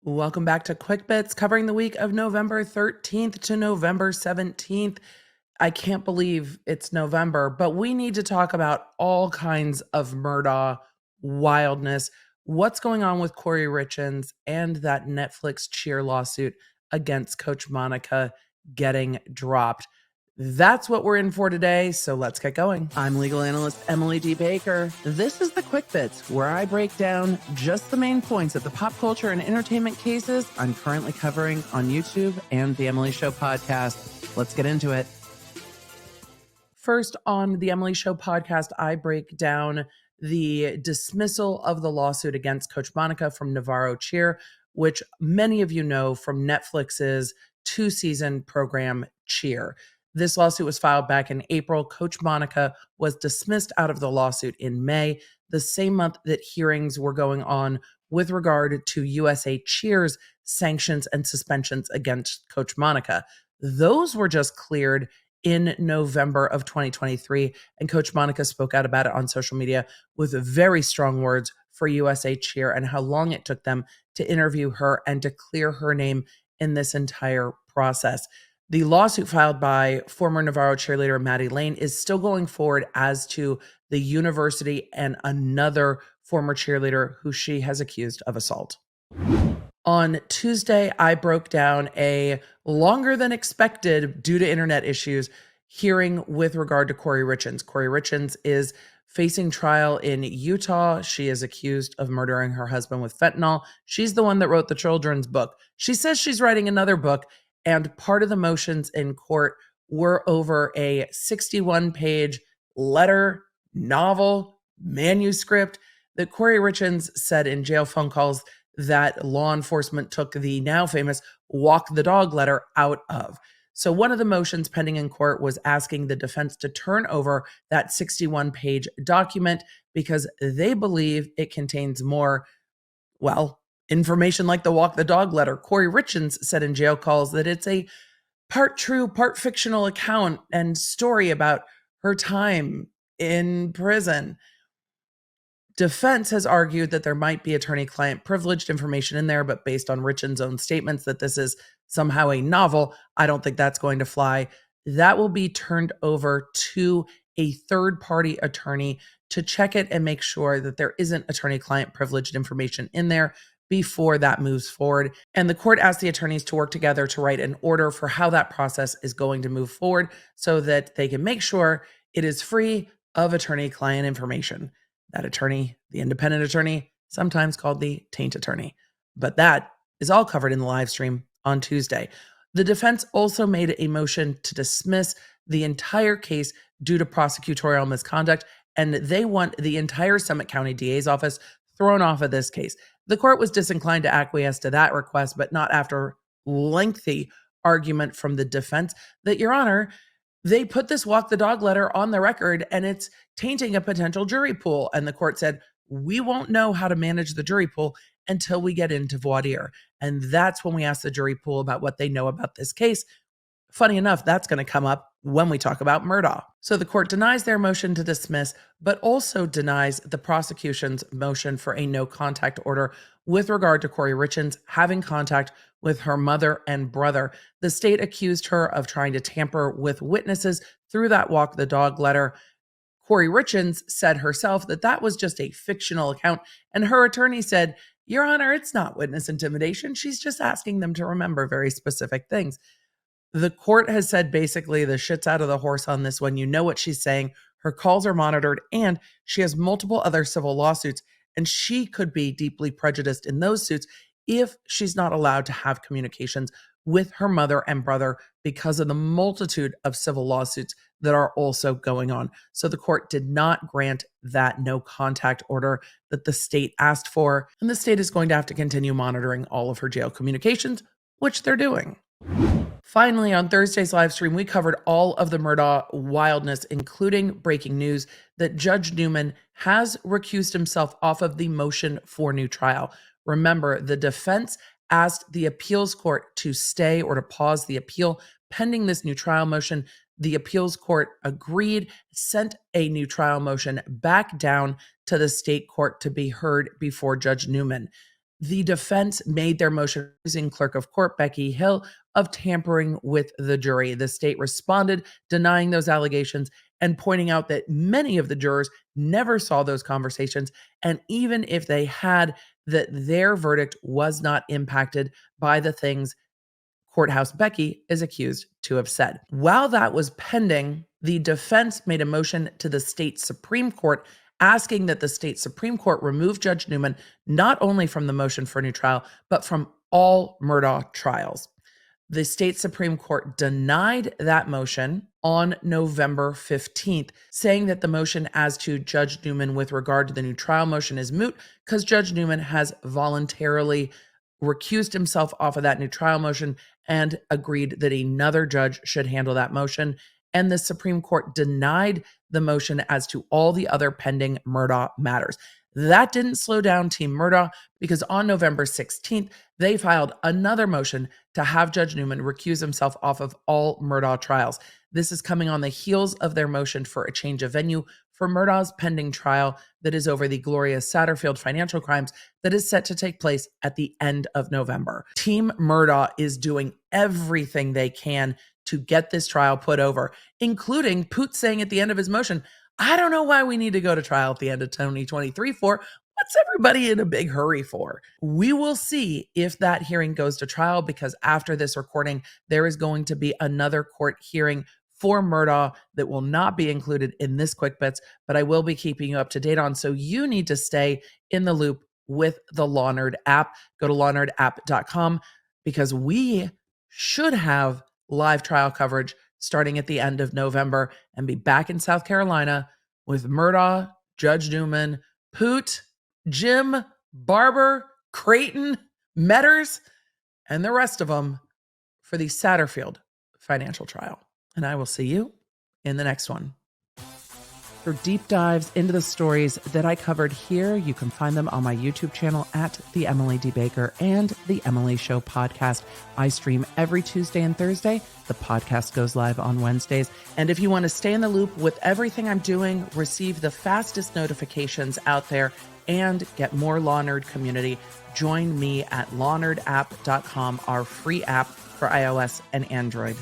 Welcome back to Quick Bits, covering the week of November 13th to November 17th. I can't believe it's November, but we need to talk about all kinds of Murdaugh wildness. What's going on with Kouri Richins and that Netflix cheer lawsuit against Coach Monica getting dropped? That's what we're in for today, so let's get going. I'm legal analyst Emily D. Baker. This is the Quick Bits, where I break down just the main points of the pop culture and entertainment cases I'm currently covering on YouTube and the Emily Show podcast. Let's get into it. First, on the Emily Show podcast, I break down the dismissal of the lawsuit against Coach Monica from Navarro Cheer, which many of you know from Netflix's 2-season program Cheer. This lawsuit was filed back in April. Coach Monica was dismissed out of the lawsuit in May, the same month that hearings were going on with regard to USA Cheer's sanctions and suspensions against Coach Monica. Those were just cleared in November of 2023, and Coach Monica spoke out about it on social media with very strong words for USA Cheer and how long it took them to interview her and to clear her name in this entire process. The lawsuit filed by former Navarro cheerleader Maddie Lane is still going forward as to the university and another former cheerleader who she has accused of assault. On Tuesday, I broke down a longer than expected, due to internet issues, hearing with regard to Kouri Richins. Kouri Richins is facing trial in Utah. She is accused of murdering her husband with fentanyl. She's the one that wrote the children's book. She says she's writing another book, and part of the motions in court were over a 61-page letter, novel, manuscript that Kouri Richins said in jail phone calls that law enforcement took the now famous walk the dog letter out of. So one of the motions pending in court was asking the defense to turn over that 61-page document because they believe it contains more, information like the walk the dog letter. Kouri Richins said in jail calls that it's a part true, part fictional account and story about her time in prison. Defense has argued that there might be attorney-client privileged information in there, but based on Richins' own statements that this is somehow a novel, I don't think that's going to fly. That will be turned over to a third-party attorney to check it and make sure that there isn't attorney-client privileged information in there before that moves forward. And the court asked the attorneys to work together to write an order for how that process is going to move forward so that they can make sure it is free of attorney-client information. That attorney, the independent attorney, sometimes called the taint attorney. But that is all covered in the live stream on Tuesday. The defense also made a motion to dismiss the entire case due to prosecutorial misconduct, and they want the entire Summit County DA's office thrown off of this case. The court was disinclined to acquiesce to that request, but not after lengthy argument from the defense that, Your Honor, they put this walk the dog letter on the record and it's tainting a potential jury pool. And the court said, we won't know how to manage the jury pool until we get into voir dire. And that's when we ask the jury pool about what they know about this case. Funny enough, that's going to come up when we talk about Murdaugh. So the court denies their motion to dismiss, but also denies the prosecution's motion for a no contact order with regard to Kouri Richins having contact with her mother and brother. The state accused her of trying to tamper with witnesses through that walk the dog letter. Kouri Richins said herself that that was just a fictional account, and her attorney said, Your Honor, it's not witness intimidation. She's just asking them to remember very specific things. The court has said basically the shit's out of the horse on this one. You know what she's saying. Her calls are monitored, and she has multiple other civil lawsuits, and she could be deeply prejudiced in those suits if she's not allowed to have communications with her mother and brother because of the multitude of civil lawsuits that are also going on. So the court did not grant that no contact order that the state asked for, and the state is going to have to continue monitoring all of her jail communications, which they're doing. Finally, on Thursday's live stream, we covered all of the Murdaugh wildness, including breaking news that Judge Newman has recused himself off of the motion for new trial. Remember, the defense asked the appeals court to stay or to pause the appeal pending this new trial motion. The appeals court agreed, sent a new trial motion back down to the state court to be heard before Judge Newman. The defense made their motion accusing clerk of court Becky Hill of tampering with the jury. The state responded, denying those allegations and pointing out that many of the jurors never saw those conversations. And even if they had, that their verdict was not impacted by the things Courthouse Becky is accused to have said. While that was pending, the defense made a motion to the state Supreme Court asking that the state Supreme Court remove Judge Newman not only from the motion for a new trial, but from all Murdaugh trials. The state Supreme Court denied that motion on November 15th, saying that the motion as to Judge Newman with regard to the new trial motion is moot because Judge Newman has voluntarily recused himself off of that new trial motion and agreed that another judge should handle that motion. And the Supreme Court denied the motion as to all the other pending Murdaugh matters. That didn't slow down Team Murdaugh because on November 16th, they filed another motion to have Judge Newman recuse himself off of all Murdaugh trials. This is coming on the heels of their motion for a change of venue for Murdaugh's pending trial that is over the Gloria Satterfield financial crimes that is set to take place at the end of November. Team Murdaugh is doing everything they can to get this trial put over, including Poot saying at the end of his motion, I don't know why we need to go to trial at the end of 2023 for. What's everybody in a big hurry for? We will see if that hearing goes to trial because after this recording, there is going to be another court hearing for Murdaugh that will not be included in this Quick Bits, but I will be keeping you up to date on. So you need to stay in the loop with the Lawnerd app. Go to lawnerd.app.com because we should have live trial coverage starting at the end of November and be back in South Carolina with Murdaugh, Judge Newman, Poot, Jim, Barber, Creighton, Metters, and the rest of them for the Satterfield financial trial. And I will see you in the next one. For deep dives into the stories that I covered here, you can find them on my YouTube channel at The Emily D. Baker and The Emily Show podcast. I stream every Tuesday and Thursday. The podcast goes live on Wednesdays. And if you want to stay in the loop with everything I'm doing, receive the fastest notifications out there, and get more Law Nerd community, join me at lawnerdapp.com, our free app for iOS and Android.